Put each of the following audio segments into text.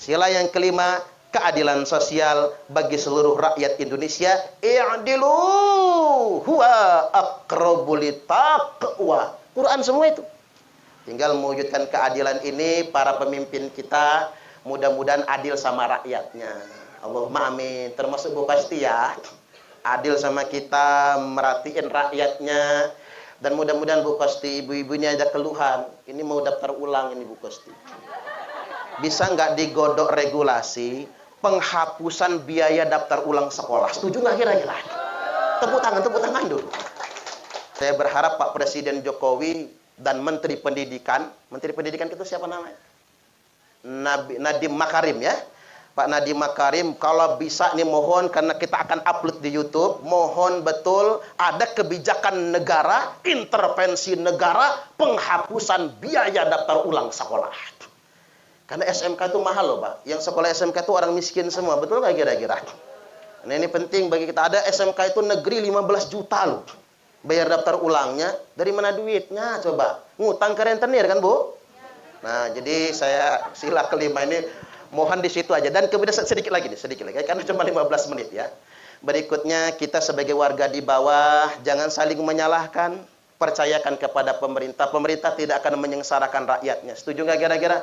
Sila yang kelima, keadilan sosial bagi seluruh rakyat Indonesia. I'dilu huwa aqrabu littaqwa. Quran semua itu. Tinggal mewujudkan keadilan ini, para pemimpin kita mudah-mudahan adil sama rakyatnya. Allahumma amin. Termasuk Bu Pasti ya. Adil sama kita, merhatiin rakyatnya. Dan mudah-mudahan Bu Pasti, ibu-ibunya ada keluhan. Ini mau daftar ulang ini Bu Pasti. Bisa nggak digodok regulasi penghapusan biaya daftar ulang sekolah? Setuju nggak kira-kira? Tepuk tangan dulu. Saya berharap Pak Presiden Jokowi dan Menteri Pendidikan itu siapa namanya? Nadiem Makarim ya. Pak Nadiem Makarim, kalau bisa nih mohon, karena kita akan upload di YouTube, mohon betul ada kebijakan negara, intervensi negara, penghapusan biaya daftar ulang sekolah. Karena SMK itu mahal loh Pak. Yang sekolah SMK itu orang miskin semua, betul nggak kira-kira? Nah ini penting bagi kita. Ada SMK itu negeri 15 juta loh. Bayar daftar ulangnya, dari mana duitnya coba? Ngutang ke rentenir kan Bu? Nah jadi saya sila kelima ini mohon di situ aja. Dan kemudian sedikit lagi karena cuma 15 menit ya. Berikutnya, kita sebagai warga di bawah jangan saling menyalahkan, percayakan kepada pemerintah. Pemerintah tidak akan menyengsarakan rakyatnya. Setuju nggak kira-kira?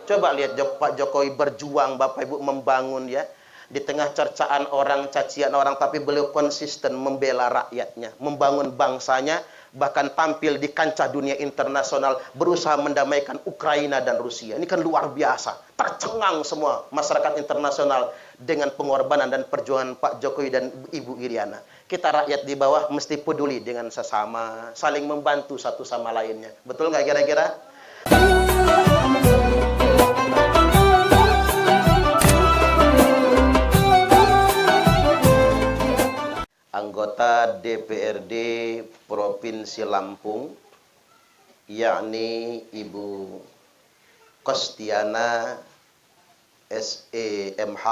Coba lihat Pak Jokowi berjuang, Bapak Ibu membangun ya. Di tengah cercaan orang, cacian orang, tapi beliau konsisten membela rakyatnya, membangun bangsanya, bahkan tampil di kancah dunia internasional, berusaha mendamaikan Ukraina dan Rusia. Ini kan luar biasa. Tercengang semua masyarakat internasional dengan pengorbanan dan perjuangan Pak Jokowi dan Ibu Iriana. Kita rakyat di bawah mesti peduli dengan sesama, saling membantu satu sama lainnya. Betul nggak kira-kira? Anggota DPRD Provinsi Lampung, yakni Ibu Kostiana SEMH.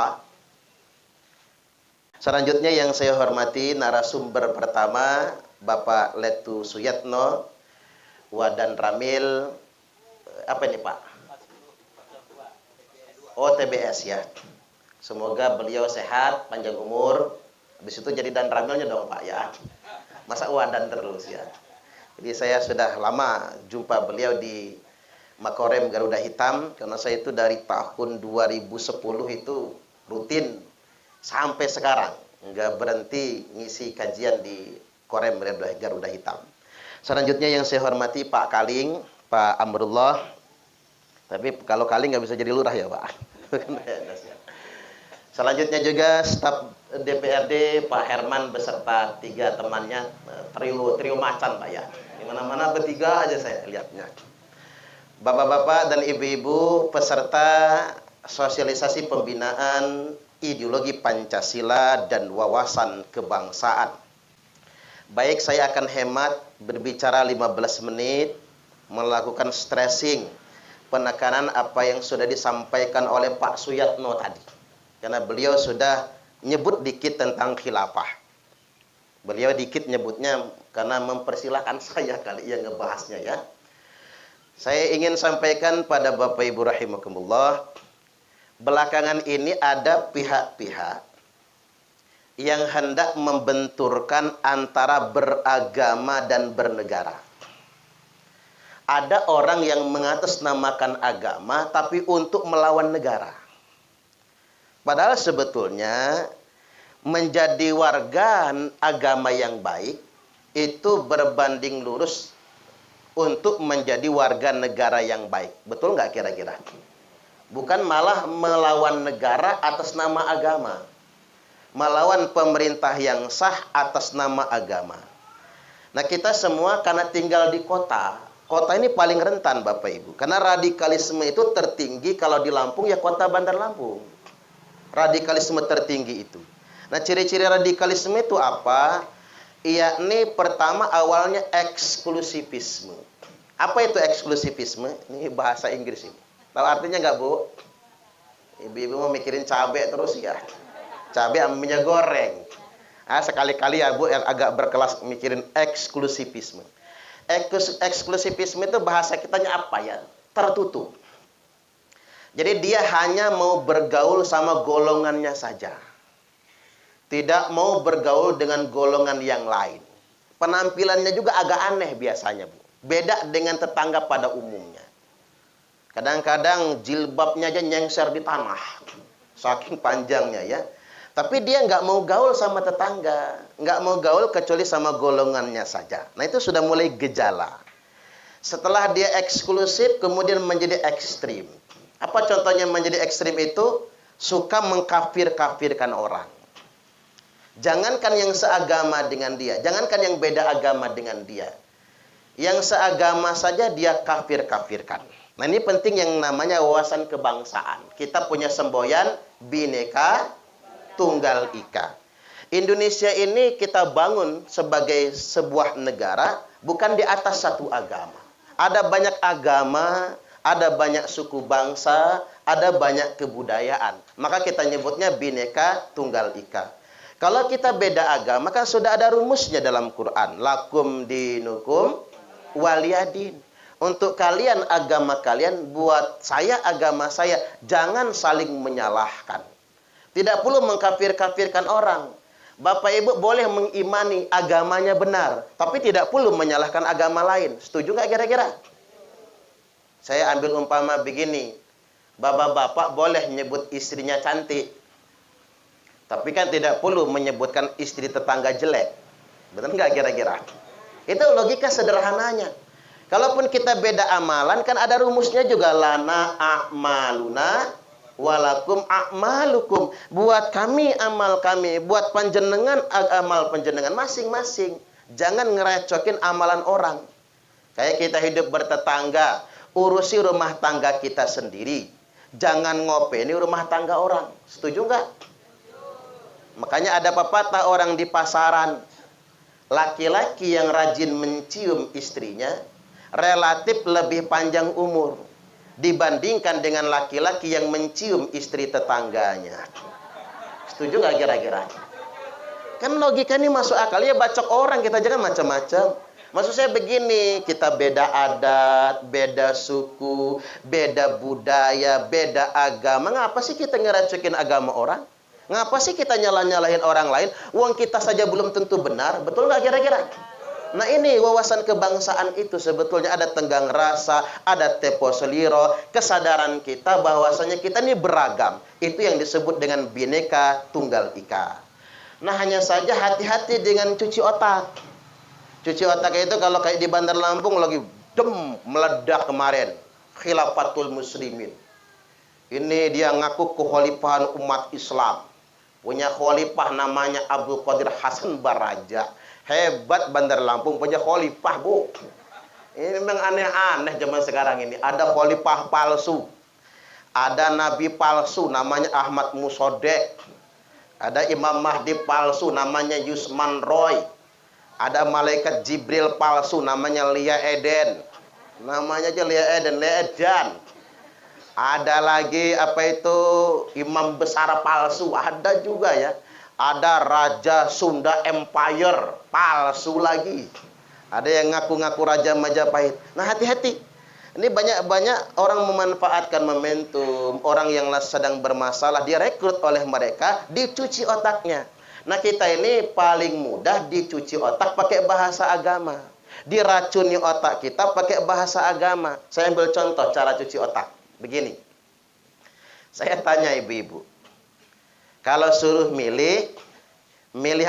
Selanjutnya yang saya hormati narasumber pertama, Bapak Letu Suyatno, Wadan Ramil, apa ini Pak? Oh TBS ya. Semoga beliau sehat, panjang umur. Habis itu jadi dan ramilnya dong Pak ya. Masa Wadan terus ya. Jadi saya sudah lama jumpa beliau di Makorem Garuda Hitam, karena saya itu dari tahun 2010 itu rutin sampai sekarang, nggak berhenti ngisi kajian di Korem Garuda Hitam. Selanjutnya yang saya hormati Pak Kaling, Pak Amrullah. Tapi kalau Kaling nggak bisa jadi lurah ya Pak. Selanjutnya juga staf DPRD Pak Herman beserta 3 temannya, trio macan Pak ya. Di mana-mana bertiga aja saya lihatnya. Bapak-bapak dan ibu-ibu peserta sosialisasi pembinaan ideologi Pancasila dan wawasan kebangsaan. Baik, saya akan hemat berbicara 15 menit, melakukan stressing, penekanan apa yang sudah disampaikan oleh Pak Suyatno tadi. Karena beliau sudah nyebut dikit tentang khilafah. Beliau dikit nyebutnya karena mempersilahkan saya kali yang ngebahasnya ya. Saya ingin sampaikan pada Bapak Ibu rahimakumullah, belakangan ini ada pihak-pihak yang hendak membenturkan antara beragama dan bernegara. Ada orang yang mengatasnamakan agama tapi untuk melawan negara. Padahal sebetulnya menjadi warga agama yang baik itu berbanding lurus untuk menjadi warga negara yang baik. Betul nggak kira-kira? Bukan malah melawan negara atas nama agama. Melawan pemerintah yang sah atas nama agama. Nah kita semua karena tinggal di kota. Kota ini paling rentan Bapak Ibu. Karena radikalisme itu tertinggi kalau di Lampung ya kota Bandar Lampung. Radikalisme tertinggi itu. Nah, ciri-ciri radikalisme itu apa? Yakni pertama awalnya eksklusivisme. Apa itu eksklusivisme? Ini bahasa Inggris ini. Tahu artinya nggak Bu? Ibu-ibu mau mikirin cabai terus ya. Cabai sama minyak goreng. Sekali-kali ya Bu yang agak berkelas mikirin eksklusivisme. Eksklusivisme itu bahasa kitanya apa ya? Tertutup. Jadi dia hanya mau bergaul sama golongannya saja. Tidak mau bergaul dengan golongan yang lain. Penampilannya juga agak aneh biasanya, Bu. Beda dengan tetangga pada umumnya. Kadang-kadang jilbabnya aja nyengser di tanah. Saking panjangnya ya. Tapi dia nggak mau gaul sama tetangga. Nggak mau gaul kecuali sama golongannya saja. Nah itu sudah mulai gejala. Setelah dia eksklusif, kemudian menjadi ekstrim. Apa contohnya menjadi ekstrim itu? Suka mengkafir-kafirkan orang. Jangankan yang seagama dengan dia. Jangankan yang beda agama dengan dia. Yang seagama saja dia kafir-kafirkan. Nah ini penting yang namanya wawasan kebangsaan. Kita punya semboyan Bhinneka Tunggal Ika. Indonesia ini kita bangun sebagai sebuah negara bukan di atas satu agama. Ada banyak agama, ada banyak suku bangsa, ada banyak kebudayaan. Maka kita nyebutnya Bhinneka Tunggal Ika. Kalau kita beda agama kan sudah ada rumusnya dalam Quran. Lakum dinukum waliyadin. Untuk kalian agama kalian, buat saya agama saya. Jangan saling menyalahkan. Tidak perlu mengkafir-kafirkan orang. Bapak Ibu boleh mengimani agamanya benar, tapi tidak perlu menyalahkan agama lain. Setuju nggak kira-kira? Saya ambil umpama begini. Bapak-bapak boleh nyebut istrinya cantik. Tapi kan tidak perlu menyebutkan istri tetangga jelek. Betul nggak kira-kira? Itu logika sederhananya. Kalaupun kita beda amalan, kan ada rumusnya juga. Lana a'maluna walakum a'malukum. Buat kami amal kami, buat panjenengan amal panjenengan masing-masing. Jangan ngerecokin amalan orang. Kayak kita hidup bertetangga, urusi rumah tangga kita sendiri. Jangan ngopeni rumah tangga orang. Setuju nggak? Makanya ada pepatah orang di pasaran. Laki-laki yang rajin mencium istrinya relatif lebih panjang umur dibandingkan dengan laki-laki yang mencium istri tetangganya. Setuju nggak kira-kira? Kan logika ini masuk akal. Ya bacok orang, kita jangan macam-macam. Maksud saya begini, kita beda adat, beda suku, beda budaya, beda agama. Ngapa sih kita ngeracukin agama orang? Ngapa sih kita nyalah-nyalahin orang lain? Uang kita saja belum tentu benar. Betul nggak kira-kira? Nah ini wawasan kebangsaan itu sebetulnya ada tenggang rasa, ada tempo seliro, kesadaran kita bahwasanya kita ini beragam. Itu yang disebut dengan Bhinneka Tunggal Ika. Nah hanya saja hati-hati dengan cuci otak. Cuci otak itu kalau kayak di Bandar Lampung lagi meledak kemarin. Khilafatul Muslimin. Ini dia ngaku kekhalifahan umat Islam. Punya khalifah namanya Abdul Qadir Hasan Baraja. Hebat Bandar Lampung punya khalifah, Bu. Ini memang aneh-aneh zaman sekarang ini. Ada khalifah palsu. Ada nabi palsu namanya Ahmad Musodek. Ada Imam Mahdi palsu namanya Yusman Roy. Ada malaikat Jibril palsu namanya Lia Eden. Namanya aja Lia Eden, Lia Edan. Ada lagi apa itu imam besar palsu, ada juga ya. Ada Raja Sunda Empire, palsu lagi. Ada yang ngaku-ngaku Raja Majapahit. Nah hati-hati. Ini banyak orang memanfaatkan momentum. Orang yang sedang bermasalah, direkrut oleh mereka, dicuci otaknya. Nah kita ini paling mudah dicuci otak pakai bahasa agama. Diracuni otak kita pakai bahasa agama. Saya ambil contoh cara cuci otak. Begini. Saya tanya ibu-ibu. Kalau suruh milih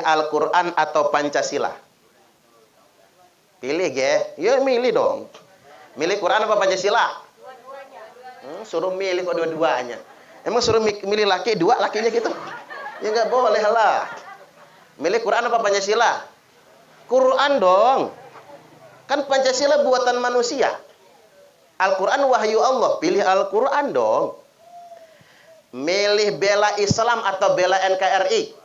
Al-Quran atau Pancasila? Pilih, ge. Ya milih dong. Milih Quran apa Pancasila? Suruh milih kok dua-duanya. Emang suruh milih laki, dua lakinya gitu? Ya nggak boleh lah. Milih Quran apa Pancasila? Quran dong. Kan Pancasila buatan manusia. Al-Quran wahyu Allah. Pilih Al-Quran dong. Milih bela Islam atau bela NKRI?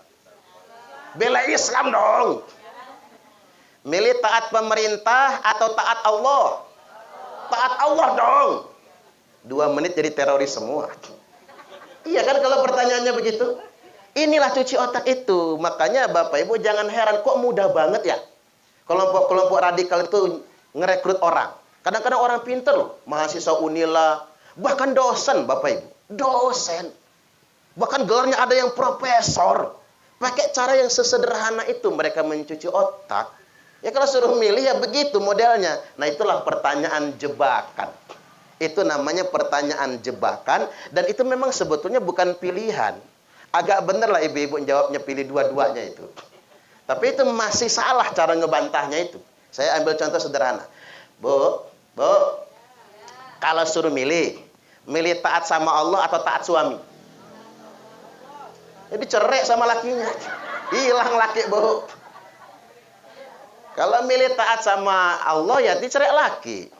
Bela Islam dong. Milih taat pemerintah atau taat Allah? Taat Allah dong. 2 menit jadi teroris semua. Iya kan kalau pertanyaannya begitu? Inilah cuci otak itu. Makanya Bapak Ibu jangan heran kok mudah banget ya. Kelompok-kelompok radikal itu ngerekrut orang. Kadang-kadang orang pinter loh. Mahasiswa Unila. Bahkan dosen Bapak Ibu. dosen. Bahkan gelarnya ada yang profesor. Pakai cara yang sesederhana itu mereka mencuci otak. Ya kalau suruh milih ya begitu modelnya. Nah itulah pertanyaan jebakan. Itu namanya pertanyaan jebakan. Dan itu memang sebetulnya bukan pilihan. Agak bener lah ibu-ibu jawabnya pilih dua-duanya itu. Tapi itu masih salah cara ngebantahnya itu. Saya ambil contoh sederhana. Bu, kalau suruh milih taat sama Allah atau taat suami? Jadi cerai sama lakinya. Hilang laki, Bu. Kalau milih taat sama Allah ya dicerai laki.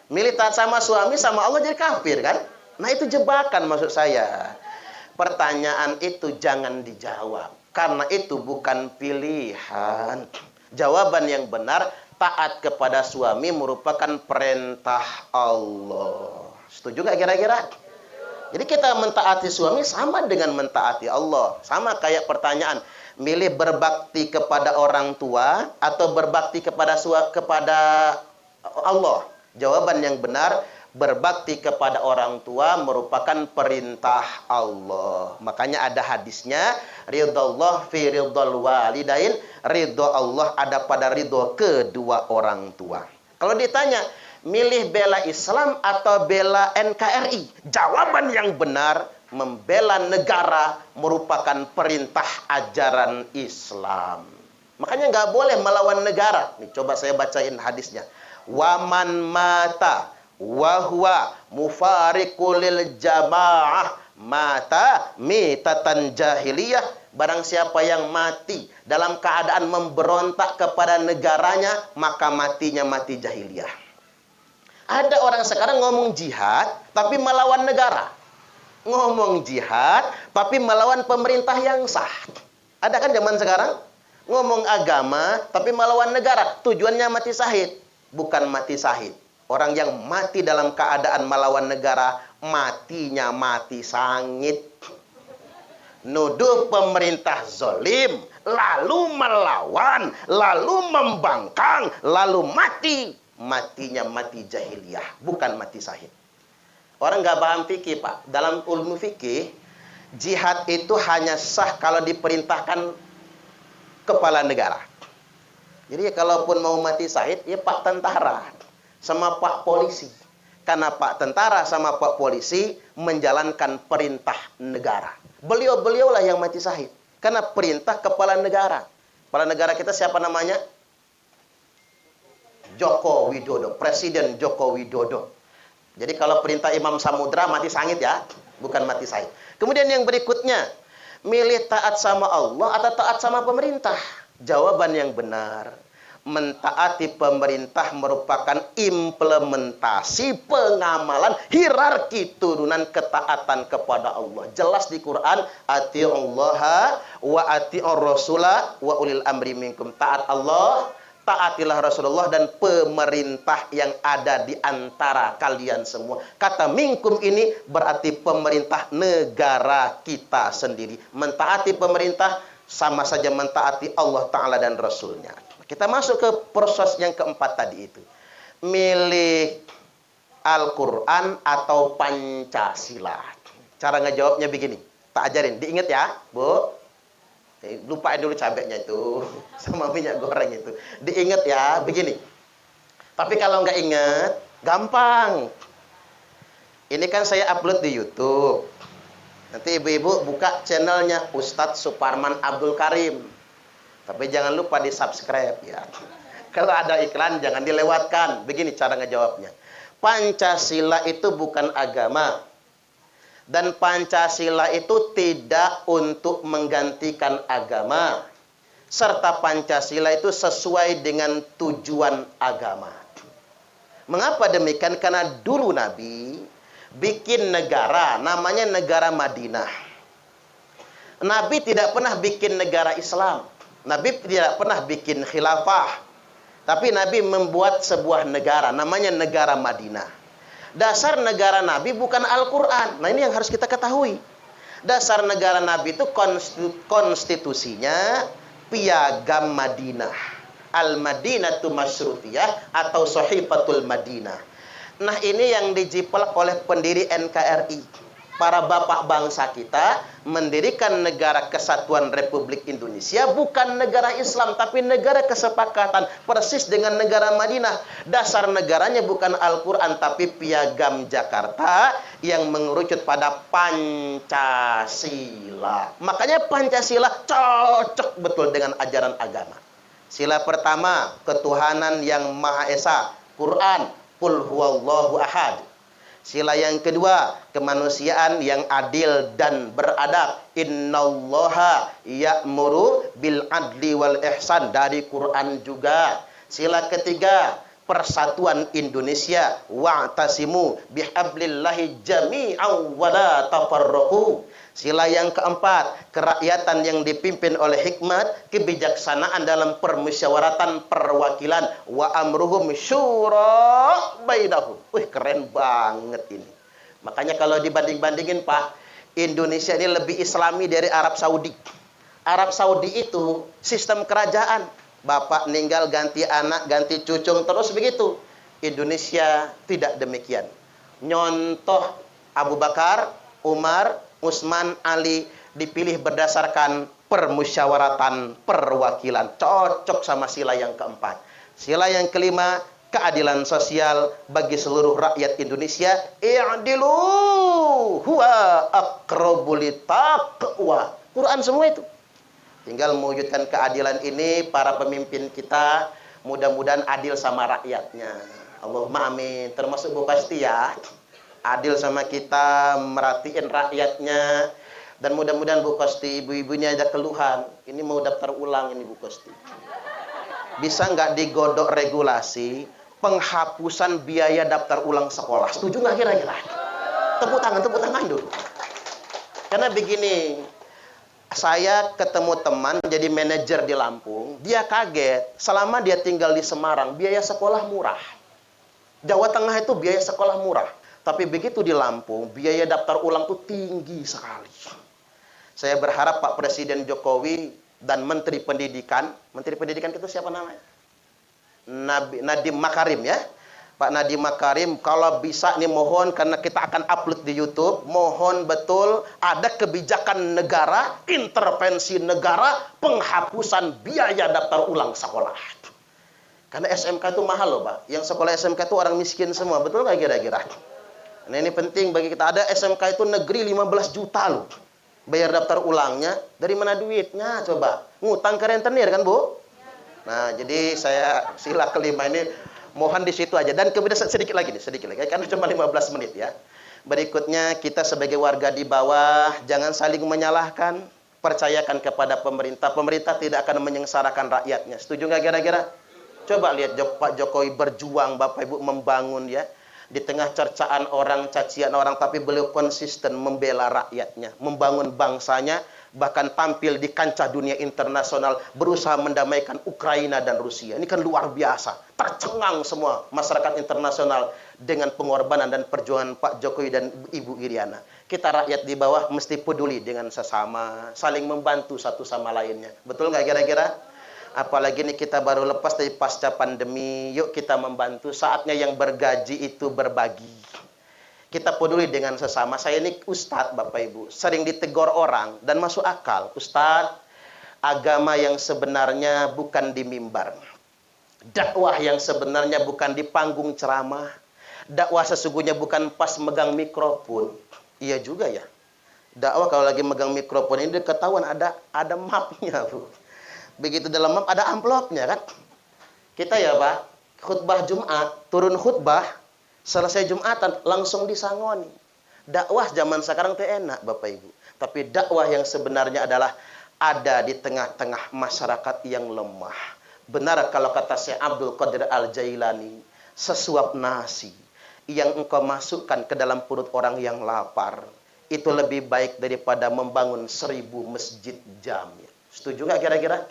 Milih taat sama suami sama Allah jadi kafir kan? Nah itu jebakan maksud saya. Pertanyaan itu jangan dijawab. Karena itu bukan pilihan. Jawaban yang benar, taat kepada suami merupakan perintah Allah. Setuju nggak kira-kira? Jadi kita mentaati suami sama dengan mentaati Allah. Sama kayak pertanyaan, milih berbakti kepada orang tua atau berbakti kepada Allah. Jawaban yang benar, berbakti kepada orang tua merupakan perintah Allah. Makanya ada hadisnya, ridallah fi ridal walidain, ridho Allah ada pada ridho kedua orang tua. Kalau ditanya, milih bela Islam atau bela NKRI? Jawaban yang benar, membela negara merupakan perintah ajaran Islam. Makanya nggak boleh melawan negara. Nih, coba saya bacain hadisnya. Waman mata wahwa mufariqulil jamaah mata mitatan jahiliyah. Barang siapa yang mati dalam keadaan memberontak kepada negaranya, maka matinya mati jahiliyah. Ada orang sekarang ngomong jihad, tapi melawan negara. Ngomong jihad, tapi melawan pemerintah yang sah. Ada kan zaman sekarang? Ngomong agama, tapi melawan negara. Tujuannya mati syahid. Bukan mati syahid. Orang yang mati dalam keadaan melawan negara, matinya mati sangit. Nuduh pemerintah zolim, lalu melawan, lalu membangkang, lalu mati. Matinya mati jahiliyah, bukan mati syahid. Orang nggak paham fikih, Pak. Dalam ilmu fikih, jihad itu hanya sah kalau diperintahkan kepala negara. Jadi kalaupun mau mati syahid, ya Pak tentara sama Pak polisi. Karena Pak tentara sama Pak polisi menjalankan perintah negara. Beliau-beliaulah yang mati syahid. Karena perintah kepala negara. Kepala negara kita siapa namanya? Joko Widodo, Presiden Joko Widodo. Jadi kalau perintah Imam Samudra mati sangit ya, bukan mati syahid. Kemudian yang berikutnya, milih taat sama Allah atau taat sama pemerintah? Jawaban yang benar, mentaati pemerintah merupakan implementasi pengamalan hierarki turunan ketaatan kepada Allah. Jelas di Quran, atiullaha wa atiur rasula wa ulil amri minkum. Taat Allah, taatilah Rasulullah dan pemerintah yang ada di antara kalian semua. Kata minkum ini berarti pemerintah negara kita sendiri. Mentaati pemerintah sama saja mentaati Allah Ta'ala dan Rasulnya. Kita masuk ke proses yang keempat tadi itu. Milih Al-Quran atau Pancasila. Cara ngejawabnya begini. Tak ajarin, diingat ya, Bu. Lupain dulu cabenya itu sama minyak goreng itu. Diingat ya, begini. Tapi kalau nggak ingat, gampang. Ini kan saya upload di YouTube. Nanti ibu-ibu buka channelnya Ustadz Suparman Abdul Karim. Tapi jangan lupa di subscribe ya. Kalau ada iklan jangan dilewatkan. Begini cara ngejawabnya. Pancasila itu bukan agama. Dan Pancasila itu tidak untuk menggantikan agama. Serta Pancasila itu sesuai dengan tujuan agama. Mengapa demikian? Karena dulu Nabi bikin negara, namanya negara Madinah. Nabi tidak pernah bikin negara Islam. Nabi tidak pernah bikin khilafah. Tapi Nabi membuat sebuah negara, namanya negara Madinah. Dasar negara Nabi bukan Al-Quran. Nah ini yang harus kita ketahui. Dasar negara Nabi itu konstitusinya Piagam Madinah. Al-Madinatu Masyrufiyah atau Sahifatul Madinah. Nah ini yang dijiplak oleh pendiri NKRI. para bapak bangsa kita mendirikan negara kesatuan Republik Indonesia bukan negara Islam tapi negara kesepakatan, persis dengan negara Madinah. Dasar negaranya bukan Al-Quran tapi Piagam Jakarta yang mengerucut pada Pancasila. Makanya Pancasila cocok betul dengan ajaran agama. Sila pertama, ketuhanan yang Maha Esa, Quran, Qul huwallahu ahad. Sila yang kedua, kemanusiaan yang adil dan beradab. Innallaha ya'muru bil adli wal ihsan, dari Quran juga. Sila ketiga, persatuan Indonesia. Wa'tasimu bihablillahi jami'an wa la tafarraqu. Sila yang keempat, kerakyatan yang dipimpin oleh hikmat, kebijaksanaan dalam permusyawaratan perwakilan. Wa amruhum syura bainahum. Wih, keren banget ini. Makanya kalau dibanding-bandingin Pak, Indonesia ini lebih islami dari Arab Saudi. Arab Saudi itu sistem kerajaan. Bapak meninggal ganti anak, ganti cucung, terus begitu. Indonesia tidak demikian. Nyontoh Abu Bakar, Umar, Utsman, Ali dipilih berdasarkan permusyawaratan perwakilan. Cocok sama sila yang keempat. Sila yang kelima, keadilan sosial bagi seluruh rakyat Indonesia. I'dilu huwa aqrabul taqwa. Quran semua itu. Tinggal mewujudkan keadilan ini, para pemimpin kita mudah-mudahan adil sama rakyatnya. Allahumma amin. Termasuk Bu Pasti ya. Adil sama kita, merhatiin rakyatnya. Dan mudah-mudahan Bu Kosti, ibu-ibunya ada keluhan. Ini mau daftar ulang ini Bu Kosti. Bisa nggak digodok regulasi penghapusan biaya daftar ulang sekolah? Setuju nggak kira-kira? Tepuk tangan dulu. Karena begini, saya ketemu teman jadi manajer di Lampung. Dia kaget, selama dia tinggal di Semarang, biaya sekolah murah. Jawa Tengah itu biaya sekolah murah. Tapi begitu di Lampung, biaya daftar ulang itu tinggi sekali. Saya berharap Pak Presiden Jokowi dan Menteri Pendidikan itu siapa namanya? Nadiem Makarim ya. Pak Nadiem Makarim, kalau bisa nih mohon, karena kita akan upload di YouTube, mohon betul ada kebijakan negara, intervensi negara, penghapusan biaya daftar ulang sekolah. Karena SMK itu mahal loh Pak. Yang sekolah SMK itu orang miskin semua, betul nggak kira-kira? Nah ini penting bagi kita. Ada SMK itu negeri 15 juta loh. Bayar daftar ulangnya. Dari mana duitnya coba? Ngutang ke rentenir kan Bu? Nah jadi saya sila kelima ini mohon di situ aja. Dan kemudian sedikit lagi. Karena cuma 15 menit ya. Berikutnya kita sebagai warga di bawah jangan saling menyalahkan. Percayakan kepada pemerintah. Pemerintah tidak akan menyengsarakan rakyatnya. Setuju nggak kira-kira? Coba lihat Pak Jokowi berjuang, Bapak Ibu membangun ya. Di tengah cercaan orang, cacian orang, tapi beliau konsisten membela rakyatnya, membangun bangsanya, bahkan tampil di kancah dunia internasional, berusaha mendamaikan Ukraina dan Rusia. Ini kan luar biasa. Tercengang semua masyarakat internasional dengan pengorbanan dan perjuangan Pak Jokowi dan Ibu Iriana. Kita rakyat di bawah mesti peduli dengan sesama, saling membantu satu sama lainnya. Betul nggak kira-kira? Apalagi ini kita baru lepas dari pasca pandemi, yuk kita membantu. Saatnya yang bergaji itu berbagi. Kita peduli dengan sesama. Saya ini Ustadz, Bapak Ibu, sering ditegur orang dan masuk akal. Ustadz, agama yang sebenarnya bukan di mimbar. Dakwah yang sebenarnya bukan di panggung ceramah. Dakwah sesungguhnya bukan pas megang mikrofon. Iya juga ya. Dakwah kalau lagi megang mikrofon ini ketahuan ada mapnya, Bu. Begitu dalam map ada amplopnya kan. Kita ya Pak, khutbah Jumat, turun khutbah, selesai Jumatan langsung disangoni. Dakwah zaman sekarang itu enak Bapak Ibu. Tapi dakwah yang sebenarnya adalah ada di tengah-tengah masyarakat yang lemah. Benar kalau kata Syekh Abdul Qadir Al-Jailani, sesuap nasi yang engkau masukkan ke dalam perut orang yang lapar, itu lebih baik daripada membangun 1000 masjid jami. Setuju nggak kira-kira?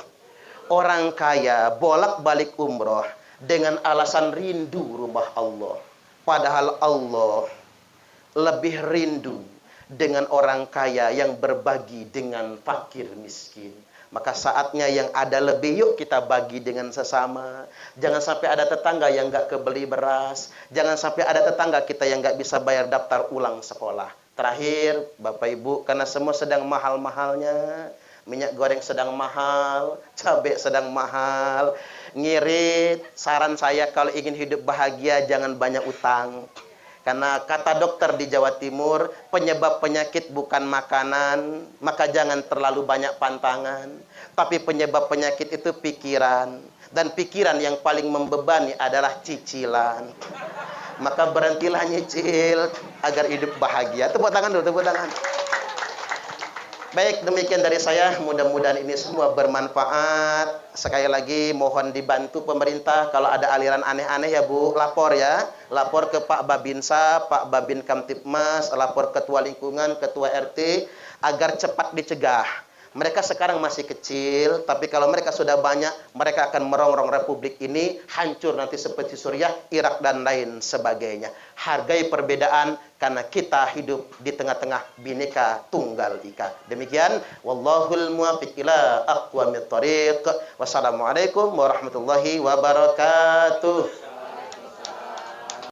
Orang kaya bolak-balik umroh dengan alasan rindu rumah Allah. Padahal Allah lebih rindu dengan orang kaya yang berbagi dengan fakir miskin. Maka saatnya yang ada lebih, yuk kita bagi dengan sesama. Jangan sampai ada tetangga yang nggak kebeli beras. Jangan sampai ada tetangga kita yang nggak bisa bayar daftar ulang sekolah. Terakhir, Bapak Ibu, karena semua sedang mahal-mahalnya, minyak goreng sedang mahal, cabai sedang mahal, ngirit, saran saya kalau ingin hidup bahagia jangan banyak utang. Karena kata dokter di Jawa Timur, penyebab penyakit bukan makanan, maka jangan terlalu banyak pantangan. Tapi penyebab penyakit itu pikiran. Dan pikiran yang paling membebani adalah cicilan. Maka berhentilah nyicil agar hidup bahagia. Tepuk tangan dulu, tepuk tangan. Baik, demikian dari saya. Mudah-mudahan ini semua bermanfaat. Sekali lagi mohon dibantu pemerintah. Kalau ada aliran aneh-aneh ya Bu, lapor ya. Lapor ke Pak Babinsa, Pak Babin Kamtipmas, lapor Ketua Lingkungan, Ketua RT, agar cepat dicegah. Mereka sekarang masih kecil, tapi kalau mereka sudah banyak, mereka akan merongrong republik ini, hancur nanti seperti Suriah, Irak, dan lain sebagainya. Hargai perbedaan, karena kita hidup di tengah-tengah Bhinneka Tunggal Ika. Demikian, wallahul muwaffiq ila aqwamit thoriq. Wassalamualaikum warahmatullahi wabarakatuh.